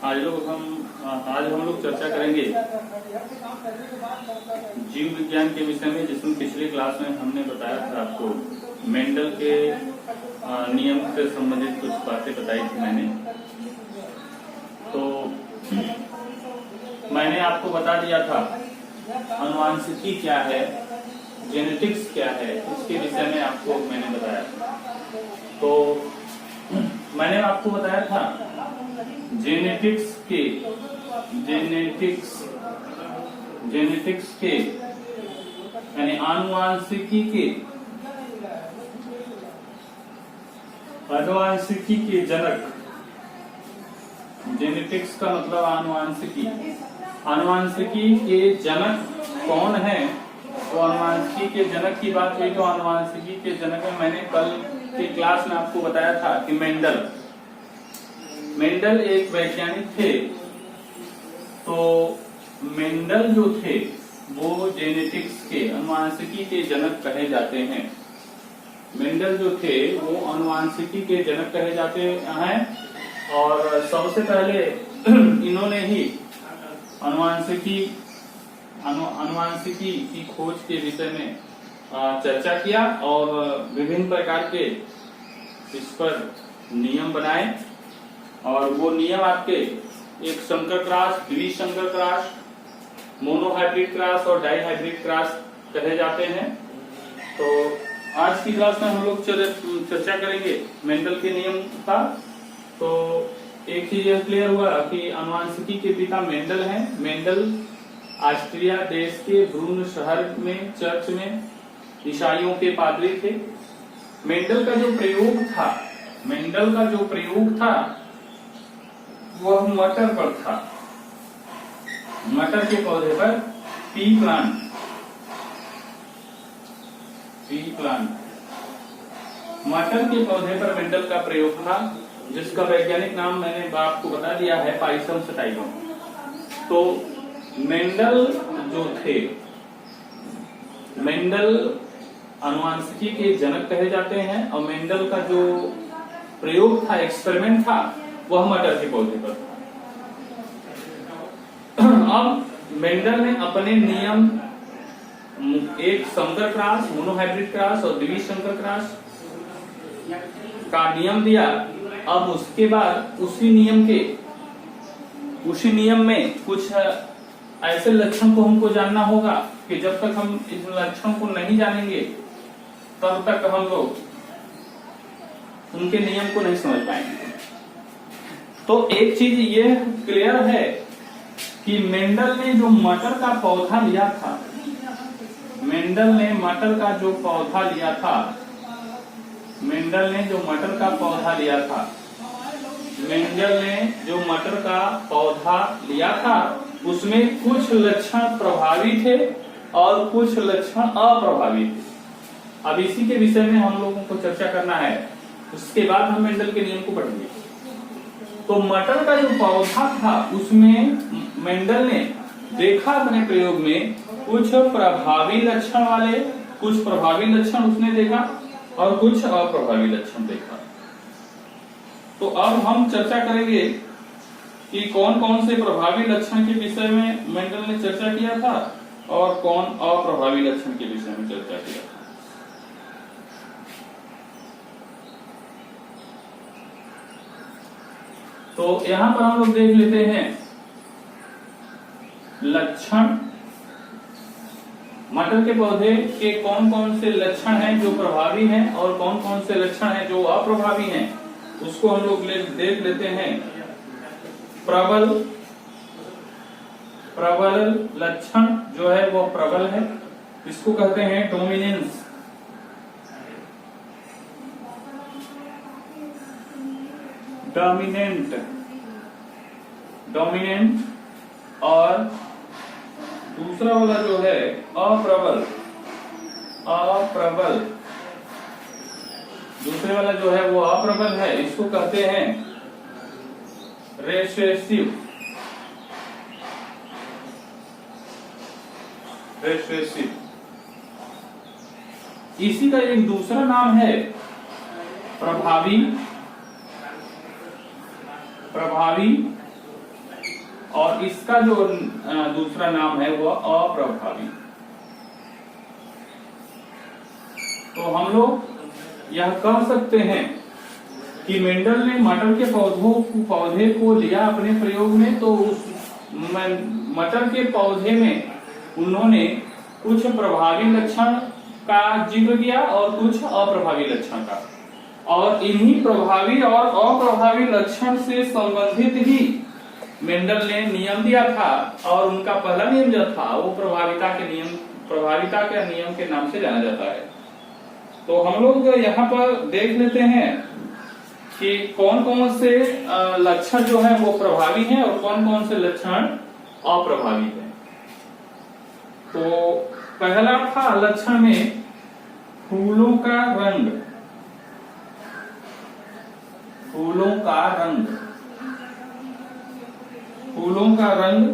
आज हम लोग चर्चा करेंगे जीव विज्ञान के विषय में, जिसमें पिछली क्लास में हमने बताया था आपको मेंडल के नियम से संबंधित कुछ बातें बताई थी मैंने। तो मैंने आपको बता दिया था आनुवांशिकी क्या है, जेनेटिक्स क्या है, इसके विषय में आपको मैंने बताया था। तो मैंने आपको बताया था जेनेटिक्स के यानी आनुवांशिकी के जनक। जेनेटिक्स का मतलब आनुवांशिकी के जनक कौन है? तो आनुवांशिकी के जनक की बात हुई तो आनुवांशिकी के जनक में मैंने कल की क्लास में आपको बताया था कि मेंडल एक वैज्ञानिक थे। तो मेंडल जो थे वो जेनेटिक्स के, आनुवांशिकी के जनक कहे जाते हैं। मेंडल जो थे वो आनुवांशिकी के जनक कहे जाते हैं और सबसे पहले इन्होंने ही आनुवांशिकी की खोज के विषय में चर्चा किया और विभिन्न प्रकार के इस पर नियम बनाए। और वो नियम आपके एक संकर क्रॉस, द्विसंकर क्रॉस, मोनोहाइब्रिड क्रॉस और डाइहाइब्रिड क्रॉस कहे जाते हैं। तो आज की क्लास में हम लोग चर्चा करेंगे मेंडल के नियम का। तो एक चीज यह क्लियर हुआ कि आनुवांशिकी के पिता मेंडल हैं। मेंडल ऑस्ट्रिया देश के ब्रून शहर में चर्च में ईसाइयों के पादरी थे। मेंडल का जो प्रयोग था वह मटर पर था। मटर के पौधे पर पी प्लांट मटर के पौधे पर मेंडल का प्रयोग था, जिसका वैज्ञानिक नाम मैंने आपको बता दिया है, पाइसम सटाइलम। तो मेंडल जो थे, मेंडल आनुवांशिकी के जनक कहे जाते हैं और मेंडल का जो प्रयोग था, एक्सपेरिमेंट था, वह मटर के पौधे पर था। अब मेंडल ने अपने नियम, एक संकर क्रॉस, मोनोहाइब्रिड क्रॉस और द्विसंकर क्रॉस का नियम दिया। अब उसके बाद उसी नियम में कुछ ऐसे लक्षण को हमको जानना होगा कि जब तक हम इस लक्षण को नहीं जानेंगे तब तक हम लोग उनके नियम को नहीं समझ पाएंगे। तो एक चीज ये क्लियर है कि मेंडल ने जो मटर का पौधा लिया था, मेंडल ने जो मटर का पौधा लिया था उसमें कुछ लक्षण प्रभावी थे और कुछ लक्षण अप्रभावी थे। अब इसी के विषय में हम लोगों को चर्चा करना है, उसके बाद हम मेंडल के नियम को पढ़ेंगे। तो मटर का जो पौधा था उसमें मेंडल ने देखा अपने प्रयोग में कुछ प्रभावी लक्षण उसने देखा और कुछ अप्रभावी लक्षण देखा। तो अब हम चर्चा करेंगे कि कौन कौन से प्रभावी लक्षण के विषय में मेंडल ने चर्चा किया था और कौन अप्रभावी लक्षण के विषय में चर्चा किया था। तो यहां पर हम लोग देख लेते हैं लक्षण। मटर के पौधे के कौन कौन से लक्षण हैं जो प्रभावी हैं और कौन कौन से लक्षण हैं जो अप्रभावी हैं, उसको हम लोग देख लेते हैं। प्रबल लक्षण जो है वो प्रबल है, इसको कहते हैं डोमिनेंस। डोमिनेंट और दूसरा वाला जो है अप्रबल दूसरे वाला जो है वो अप्रबल है, इसको कहते हैं रेसेसिव। इसी का एक दूसरा नाम है प्रभावी, और इसका जो दूसरा नाम है वो अप्रभावी। तो हम लोग यह कह सकते हैं कि मेंडल ने मटर के पौधे को लिया अपने प्रयोग में, तो उस मटर के पौधे में उन्होंने कुछ प्रभावी लक्षण का जिक्र किया और कुछ अप्रभावी लक्षण का, और इन्हीं प्रभावी और अप्रभावी लक्षण से संबंधित ही मेंडल ने नियम दिया था। और उनका पहला नियम जो था वो प्रभाविता के नियम के नाम से जाना जाता है। तो हम लोग यहाँ पर देख लेते हैं कि कौन कौन से लक्षण जो है वो प्रभावी हैं और कौन कौन से लक्षण अप्रभावी हैं। तो पहला था लक्षण में फूलों का रंग,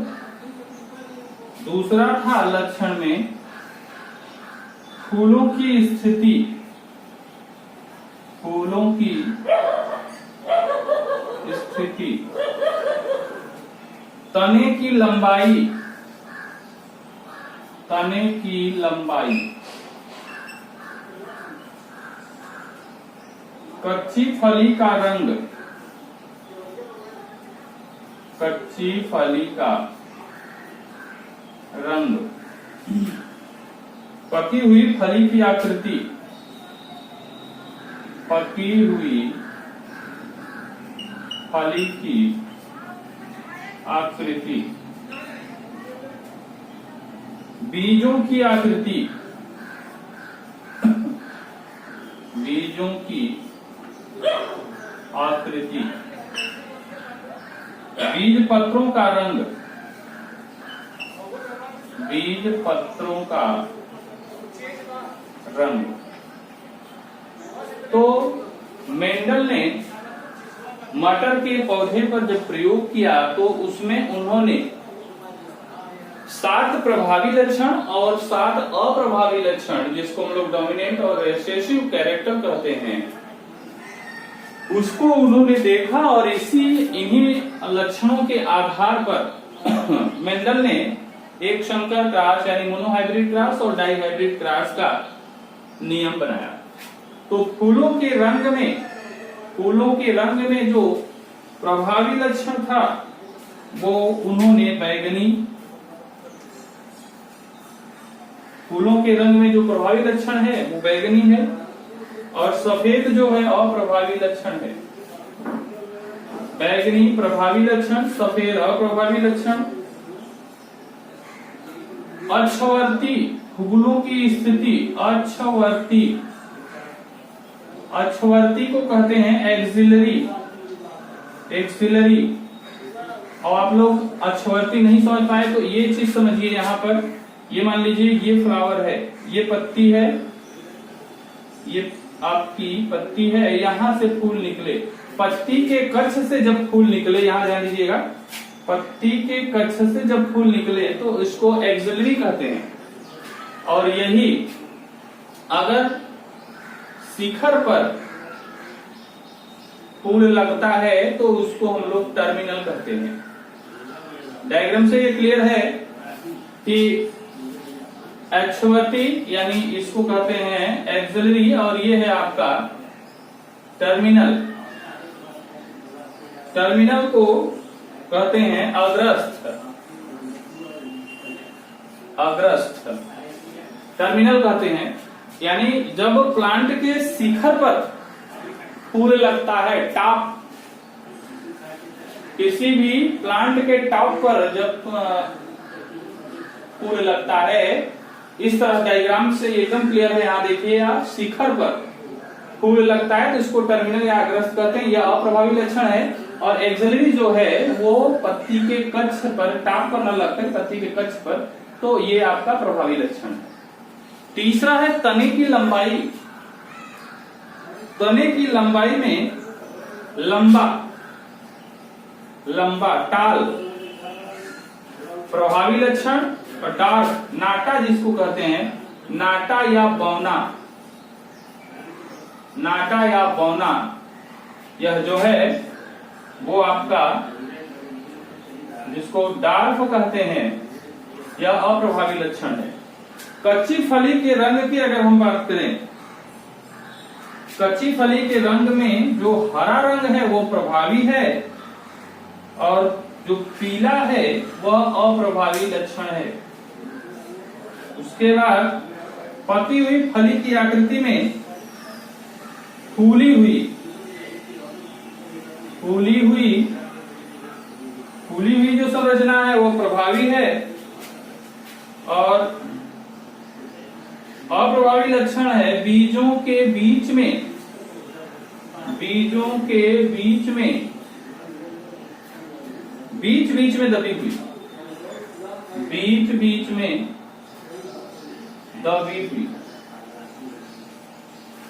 दूसरा था लक्षण में फूलों की स्थिति, तने की लंबाई, कच्ची फली का रंग, पकी हुई फली की आकृति, बीजों की आकृति, बीज पत्रों का रंग, तो मेंडल ने मटर के पौधे पर जब प्रयोग किया तो उसमें उन्होंने 7 प्रभावी लक्षण और 7 अप्रभावी लक्षण, जिसको हम लोग डोमिनेंट और रिसेसिव कैरेक्टर कहते हैं, उसको उन्होंने देखा। और इन्हीं लक्षणों के आधार पर मेंडल ने एक संकर क्रॉस यानी मोनोहाइब्रिड क्रॉस और डाइहाइब्रिड क्रॉस का नियम बनाया। तो फूलों के रंग में जो प्रभावी लक्षण था वो उन्होंने बैगनी, फूलों के रंग में जो प्रभावी लक्षण है वो बैगनी है, और सफेद जो है अप्रभावी लक्षण है। बैगनी प्रभावी लक्षण, सफेद अप्रभावी लक्षण। अच्छवर्ती फूलों की स्थिति, अच्छवर्ती को कहते हैं एक्सिलरी। और आप लोग अच्छवर्ती नहीं समझ पाए तो ये चीज समझिए, यहाँ पर ये मान लीजिए ये फ्लावर है, ये पत्ती है, ये आपकी पत्ती है, यहाँ से फूल निकले, पत्ती के कक्ष से जब फूल निकले, यहाँ ध्यान दीजिएगा, पत्ती के कक्ष से जब फूल निकले तो इसको एक्सिलरी कहते हैं। और यही अगर शिखर पर फूल लगता है तो उसको हम लोग टर्मिनल कहते हैं। डायग्राम से ये क्लियर है कि अच्छवर्ती यानी इसको कहते हैं एक्सिलरी, और ये है आपका टर्मिनल। टर्मिनल को कहते हैं अग्रस्थ, टर्मिनल कहते हैं। यानी जब प्लांट के शिखर पर फूल लगता है, टॉप, किसी भी प्लांट के टॉप पर जब फूल लगता है, इस तरह डायग्राम से एकदम क्लियर है। यहाँ देखिए आप, शिखर पर फूल लगता है तो इसको टर्मिनल या अग्रस्थ कहते हैं, यह अप्रभावी लक्षण है। और एक्सिलरी जो है वो पत्ती के कक्ष पर, टॉप पर न लगकर पत्ती के कक्ष पर, तो ये आपका प्रभावी लक्षण है। तीसरा है तने की लंबाई। तने की लंबाई में लंबा लंबा टाल प्रभावी लक्षण, और डार्क नाटा जिसको कहते हैं, नाटा या बौना, नाटा या बौना, यह जो है वो आपका जिसको डार्क कहते हैं, यह अप्रभावी लक्षण है। कच्ची फली के रंग की अगर हम बात करें, कच्ची फली के रंग में जो हरा रंग है वो प्रभावी है और जो पीला है वह अप्रभावी लक्षण है। उसके बाद पकी हुई फली की आकृति में फूली हुई जो संरचना है वो प्रभावी है, और अप्रभावी लक्षण है बीजों के बीच में दबी हुई,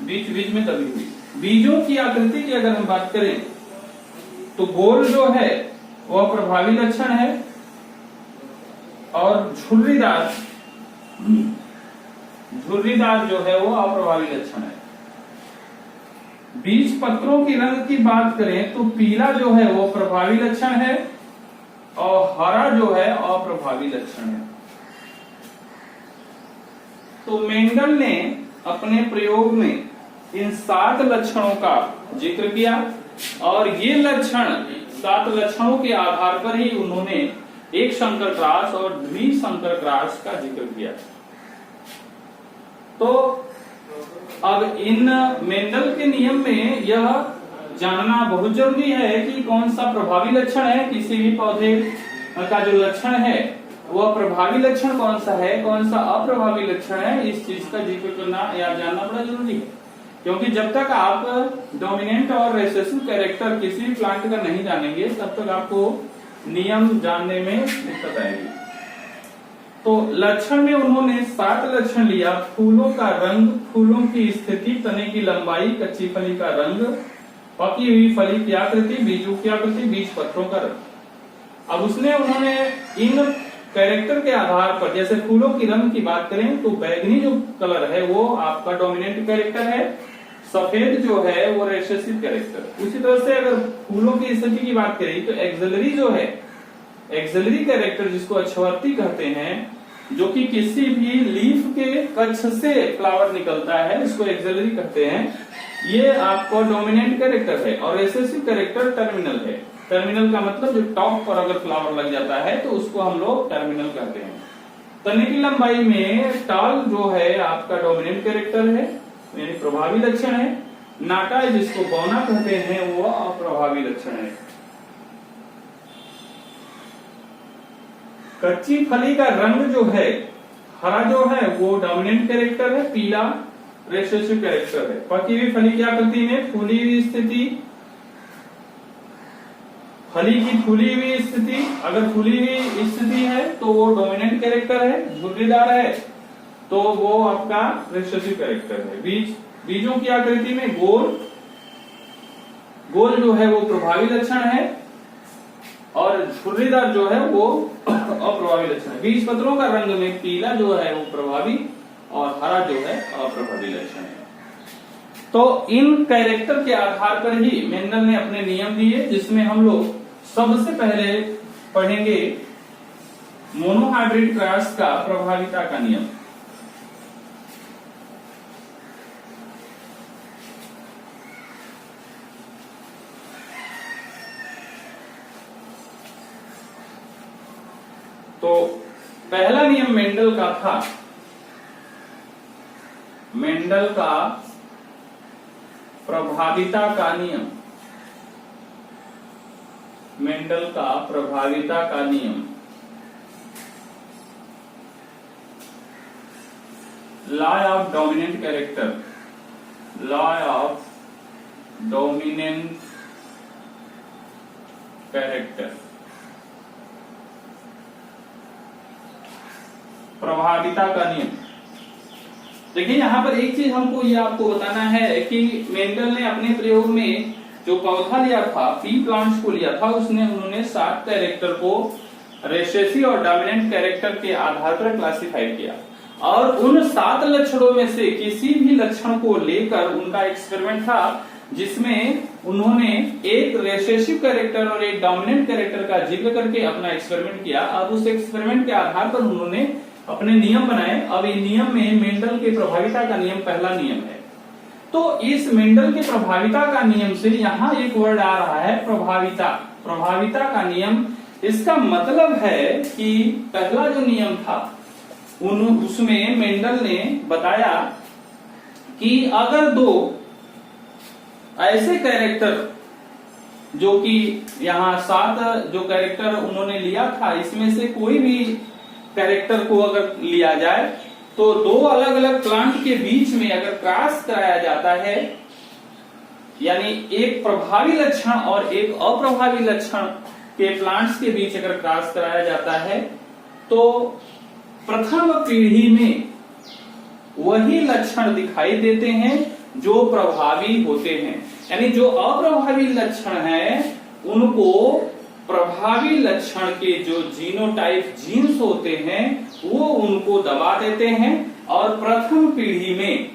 बीच में दबी हुई। बीजों की आकृति की अगर हम बात करें तो गोल जो है वह प्रभावी लक्षण है, और झुर्रीदार जो है वो अप्रभावी लक्षण है। बीज पत्रों की रंग की बात करें तो पीला जो है वो प्रभावी लक्षण है और हरा जो है अप्रभावी लक्षण है। तो मेंडल ने अपने प्रयोग में इन 7 लक्षणों का जिक्र किया, और ये लक्षण 7 लक्षणों के आधार पर ही उन्होंने एक संकर क्रॉस और द्विसंकर क्रॉस का जिक्र किया। तो अब इन मेंडल के नियम में यह जानना बहुत जरूरी है कि कौन सा प्रभावी लक्षण है, किसी भी पौधे का जो लक्षण है वह प्रभावी लक्षण कौन सा है, कौन सा अप्रभावी लक्षण है, इस चीज का जिक्र करना या जानना बड़ा जरूरी है। क्योंकि जब तक आप डोमिनेंट और रिसेसिव कैरेक्टर किसी भी प्लांट का नहीं जानेंगे तब तक आपको नियम जानने में दिक्कत आएगी। तो लक्षण में उन्होंने 7 लक्षण लिया: फूलों का रंग, फूलों की स्थिति, तने की लंबाई, कच्ची फली का रंग, पकी हुई फली की आकृति, बीजों की आकृति, बीज पत्रों का रंग। अब उन्होंने इन कैरेक्टर के आधार पर, जैसे फूलों की रंग की बात करें तो बैगनी जो कलर है वो आपका डोमिनेंट कैरेक्टर है, सफेद जो है वो रिसेसिव कैरेक्टर। उसी तरह से अगर फूलों की स्थिति की बात करें तो एक्सिलरी जो है, एक्सिलरी कैरेक्टर जिसको अक्षवर्ती कहते हैं, जो कि किसी भी लीफ के कच्छ से फ्लावर निकलता है, इसको एक्सिलरी कहते हैं, ये आपको डोमिनेंट कैरेक्टर है। और रिसेसिव कैरेक्टर टर्मिनल है। टर्मिनल का मतलब जो टॉप पर अगर फ्लावर लग जाता है तो उसको हम लोग टर्मिनल कहते हैं। तने की लंबाई में टाल जो है आपका डोमिनेंट कैरेक्टर है, यानी प्रभावी लक्षण है। नाटा जिसको बौना कहते हैं वो अप्रभावी लक्षण है। कच्ची फली का रंग जो है, हरा जो है वो डोमिनेंट कैरेक्टर है, पीला रिसेसिव कैरेक्टर है। पकी हुई फली की आकृति में फूली हुई स्थिति, फली की फूली हुई स्थिति, अगर फूली हुई स्थिति है तो वो डोमिनेंट कैरेक्टर है। झुर्रीदार है तो वो आपका रिसेसिव कैरेक्टर है। बीजों की आकृति में गोल जो है वो प्रभावी लक्षण है, और झुर्रीदार जो है वो अप्रभावी लक्षण है। बीज पत्रों का रंग में पीला जो है वो प्रभावी और हरा जो है अप्रभावी लक्षण है। तो इन कैरेक्टर के आधार पर ही मेंडल ने अपने नियम दिए, जिसमें हम लोग सबसे पहले पढ़ेंगे मोनोहाइब्रिड क्रॉस का प्रभाविता का नियम। तो पहला नियम मेंडल का था, मेंडल का प्रभाविता का नियम, मेंडल का प्रभाविता का नियम। Law of dominant character, law of dominant character, प्रभाविता का नियम। देखिए यहाँ पर एक चीज हमको ये आपको बताना है कि मेंडल ने अपने प्रयोग में जो पौधा लिया था, पी प्लांट्स को लिया था, उन्होंने 7 कैरेक्टर को रेसेसिव और डोमिनेंट कैरेक्टर के आधार पर क्लासिफाई किया और उन 7 लक्षणों में से किसी भी लक्षण को लेकर उनका एक्सपेरिमेंट था, जिसमें उन्होंने एक रेसेसिव कैरेक्टर और एक डोमिनेंट कैरेक्टर का जिक्र करके अपना एक्सपेरिमेंट किया। अब उस एक्सपेरिमेंट के आधार पर उन्होंने अपने नियम बनाए। अब इन नियम में मेंडल के प्रभाविता का नियम पहला नियम है। तो इस मेंडल के प्रभाविता का नियम से यहाँ एक वर्ड आ रहा है प्रभाविता। प्रभाविता का नियम, इसका मतलब है कि पहला जो नियम था उसमें मेंडल ने बताया कि अगर 2 ऐसे कैरेक्टर, जो कि यहाँ 7 जो कैरेक्टर उन्होंने लिया था, इसमें से कोई भी कैरेक्टर को अगर लिया जाए तो 2 अलग अलग प्लांट के बीच में अगर क्रॉस कराया जाता है, यानी एक प्रभावी लक्षण और एक अप्रभावी लक्षण के प्लांट्स के बीच अगर क्रॉस कराया जाता है, तो प्रथम पीढ़ी में वही लक्षण दिखाई देते हैं जो प्रभावी होते हैं। यानी जो अप्रभावी लक्षण है उनको प्रभावी लक्षण के जो जीनोटाइप जीन्स होते हैं वो उनको दबा देते हैं, और प्रथम पीढ़ी में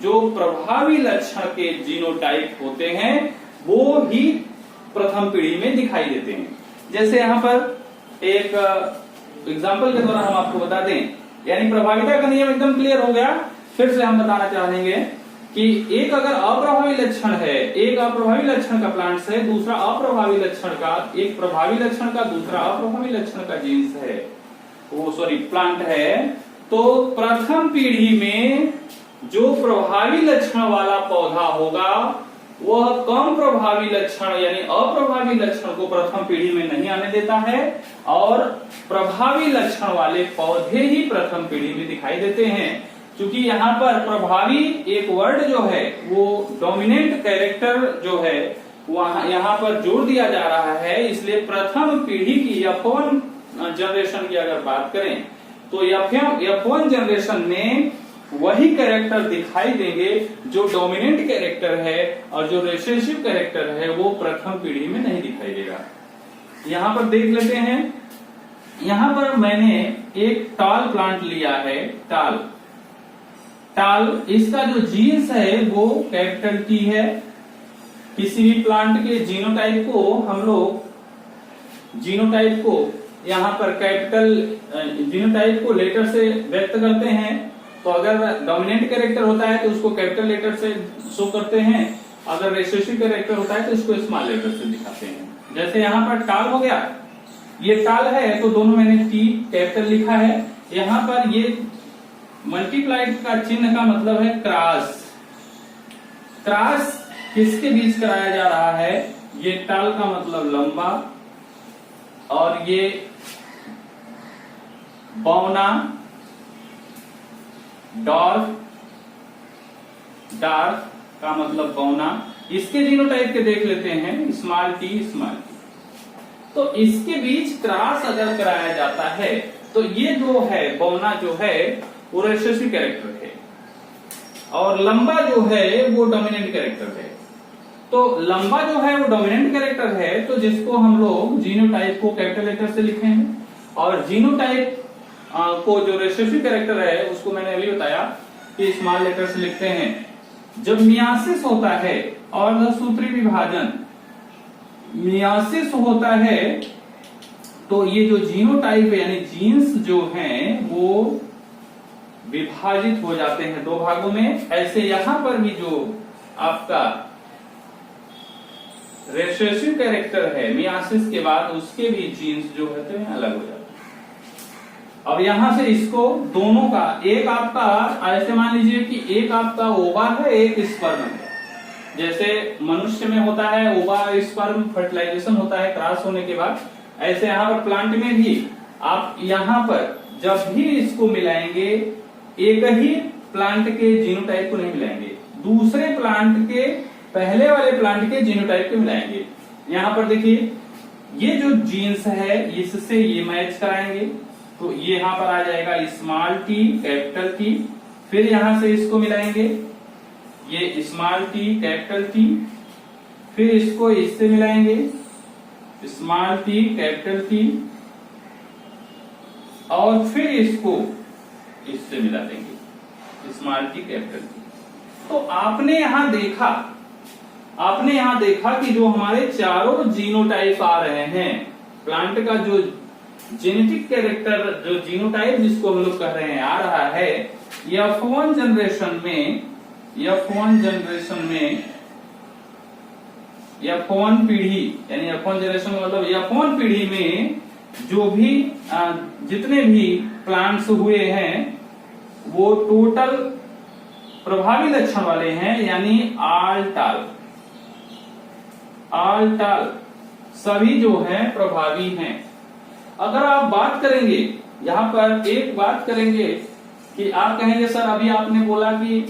जो प्रभावी लक्षण के जीनोटाइप होते हैं वो ही प्रथम पीढ़ी में दिखाई देते हैं। जैसे यहाँ पर एक एग्जाम्पल के द्वारा हम आपको बता दें, यानी प्रभाविता का नियम एकदम क्लियर हो गया। फिर से हम बताना चाहेंगे कि एक अगर अप्रभावी लक्षण है, एक अप्रभावी लक्षण का प्लांट है, दूसरा अप्रभावी लक्षण का, एक प्रभावी लक्षण का दूसरा अप्रभावी लक्षण का जीन्स है, वो सॉरी प्लांट है, तो प्रथम पीढ़ी में जो प्रभावी लक्षण वाला पौधा होगा वह कम प्रभावी लक्षण यानी अप्रभावी लक्षण को प्रथम पीढ़ी में नहीं आने देता है, और प्रभावी लक्षण वाले पौधे ही प्रथम पीढ़ी में दिखाई देते हैं। क्योंकि यहाँ पर प्रभावी एक वर्ड जो है वो डोमिनेंट कैरेक्टर जो है वहां यहाँ पर जोर दिया जा रहा है, इसलिए प्रथम पीढ़ी की F1 जनरेशन की अगर बात करें तो F1 जनरेशन में वही कैरेक्टर दिखाई देंगे जो डोमिनेंट कैरेक्टर है, और जो रिसेसिव कैरेक्टर है वो प्रथम पीढ़ी में नहीं दिखाई देगा। यहाँ पर देख लेते हैं, यहाँ पर मैंने एक टाल प्लांट लिया है। टाल इसका जो जीन्स है वो कैपिटल टी है। किसी भी प्लांट के जीनोटाइप को हम लोग जीनोटाइप को यहाँ पर कैपिटल जीनोटाइप को लेटर से व्यक्त करते हैं। तो अगर डोमिनेंट कैरेक्टर होता है तो उसको कैपिटल लेटर से शो करते हैं, अगर रिसेसिव कैरेक्टर होता है तो इसको स्मॉल लेटर से दिखाते हैं। जैसे यहाँ पर टाल हो गया, ये टाल है तो दोनों मैंने टी कैपिटल लिखा है। यहाँ पर ये मल्टीप्लाइड का चिन्ह का मतलब है क्रॉस। क्रॉस किसके बीच कराया जा रहा है? ये टाल का मतलब लंबा और ये बौना, डार्क का मतलब बौना। इसके जीनोटाइप के देख लेते हैं, स्मॉल टी। तो इसके बीच क्रॉस अगर कराया जाता है तो ये जो है बौना जो है वो रिसेसिव कैरेक्टर है, और लंबा जो है वो डोमिनेंट कैरेक्टर है। तो लंबा जो है वो डोमिनेंट कैरेक्टर है, तो जिसको हम लोग जीनोटाइप को कैपिटल लेटर से लिखेंगे, और जीनोटाइप को जो रिसेसिव कैरेक्टर है उसको मैंने अभी बताया कि स्मॉल लेटर से लिखते हैं। जब मियासिस होता है और सूत्री विभाजन मियासिस होता है तो ये जो जीनोटाइप यानी जीन्स जो हैं वो विभाजित हो जाते हैं 2 भागों में। ऐसे यहां पर भी जो आपका रिसेसिव कैरेक्टर है मियासिस के बाद उसके भी जीन्स जो होते हैं अलग हो जाते हैं। अब यहां से इसको दोनों का एक आपका ऐसे मान लीजिए कि एक आपका ओवा है, एक स्पर्म है। जैसे मनुष्य में होता है ओवा स्पर्म फर्टिलाइजेशन होता है क्रॉस होने के बाद, ऐसे यहाँ पर प्लांट में भी आप यहाँ पर जब भी इसको मिलाएंगे एक ही प्लांट के जीनोटाइप को नहीं मिलाएंगे, दूसरे प्लांट के पहले वाले प्लांट के जीनोटाइप को मिलाएंगे। यहाँ पर देखिए ये जो जीन्स है इससे ये मैच कराएंगे, तो ये यहाँ पर आ जाएगा स्मॉल टी कैपिटल टी, फिर यहां से इसको मिलाएंगे, ये स्मॉल टी कैपिटल टी, फिर इसको इससे मिलाएंगे, स्मॉल टी कैपिटल टी, और फिर इसको इससे मिला देंगे, स्मॉल टी कैपिटल टी। तो आपने यहां देखा कि जो हमारे चारों जीनोटाइप आ रहे हैं, प्लांट का जो जेनेटिक कैरेक्टर, जो जीनोटाइप जिसको हम लोग कह रहे हैं, आ रहा है F1 जनरेशन में, F1 पीढ़ी, यानी F1 जनरेशन मतलब F1 पीढ़ी में जो भी जितने भी प्लांट्स हुए हैं वो टोटल प्रभावी लक्षण वाले हैं, यानी ऑल टाल सभी जो हैं प्रभावी हैं। अगर आप बात करेंगे, यहां पर एक बात करेंगे कि आप कहेंगे सर अभी आपने बोला कि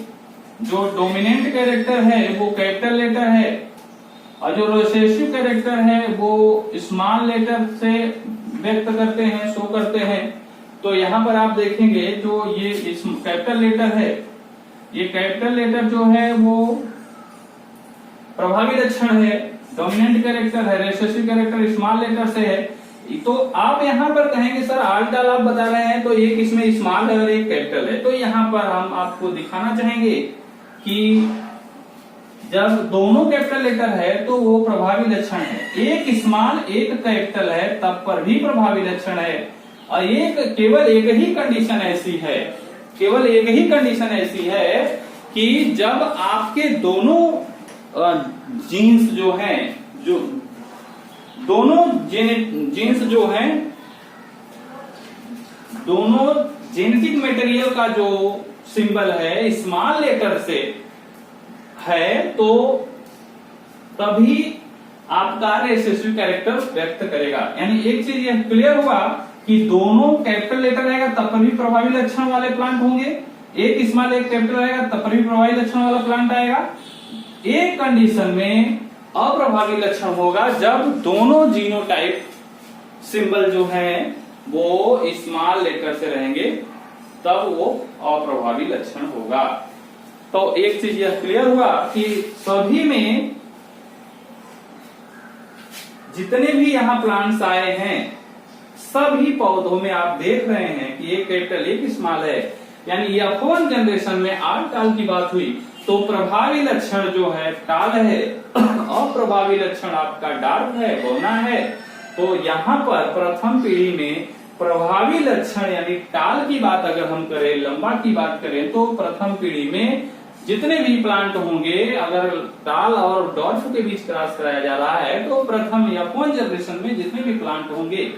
जो डोमिनेंट कैरेक्टर है वो कैपिटल लेटर है और जो रिसेसिव कैरेक्टर है वो स्मॉल लेटर से व्यक्त करते हैं, शो करते हैं। तो यहां पर आप देखेंगे जो ये कैपिटल लेटर है, ये कैपिटल लेटर जो है वो प्रभावी लक्षण है, डोमिनेंट कैरेक्टर है, रिसेसिव कैरेक्टर स्मॉल लेटर से है। तो आप यहां पर कहेंगे सर ऑल टाल आप बता रहे हैं तो एक इसमें स्मॉल है और एक कैपिटल है। तो यहां पर हम आपको दिखाना चाहेंगे कि जब दोनों कैपिटल लेटर है तो वो प्रभावी लक्षण है, एक स्मॉल एक कैपिटल है तब पर भी प्रभावी लक्षण है। और केवल एक ही कंडीशन ऐसी है कि जब आपके दोनों जीन्स जो हैं, जो दोनों जीन्स जो हैं, दोनों जेनेटिक मटेरियल का जो सिंबल है स्मॉल लेटर से है, तो तभी आपका रिसेसिव कैरेक्टर व्यक्त करेगा। यानी एक चीज यह क्लियर हुआ कि दोनों कैपिटल लेटर रहेगा तब पर भी प्रभावी लक्षण वाले प्लांट होंगे, एक स्मॉल एक कैपिटल रहेगा तब पर भी प्रभावी लक्षण वाला प्लांट आएगा। एक कंडीशन में अप्रभावी लक्षण होगा जब दोनों जीनोटाइप सिंबल जो है वो स्मॉल लेटर से रहेंगे, तब वो अप्रभावी लक्षण होगा। तो एक चीज यह क्लियर हुआ कि सभी में जितने भी यहां प्लांट्स आए हैं, सभी पौधों में आप देख रहे हैं कि एक कैपिटल एक स्मॉल है। यानी F1 जनरेशन में ऑल टाल की बात हुई तो प्रभावी लक्षण जो है टाल है, अप्रभावी लक्षण आपका डार्क है, बौना है। तो यहाँ पर प्रथम पीढ़ी में प्रभावी लक्षण यानी टाल की बात अगर हम करें, लंबा की बात करें, तो प्रथम पीढ़ी में जितने भी प्लांट होंगे, अगर टाल और डॉर्फ के बीच क्रॉस कराया जा रहा है तो प्रथम F1 जनरेशन में जितने भी प्लांट होंगे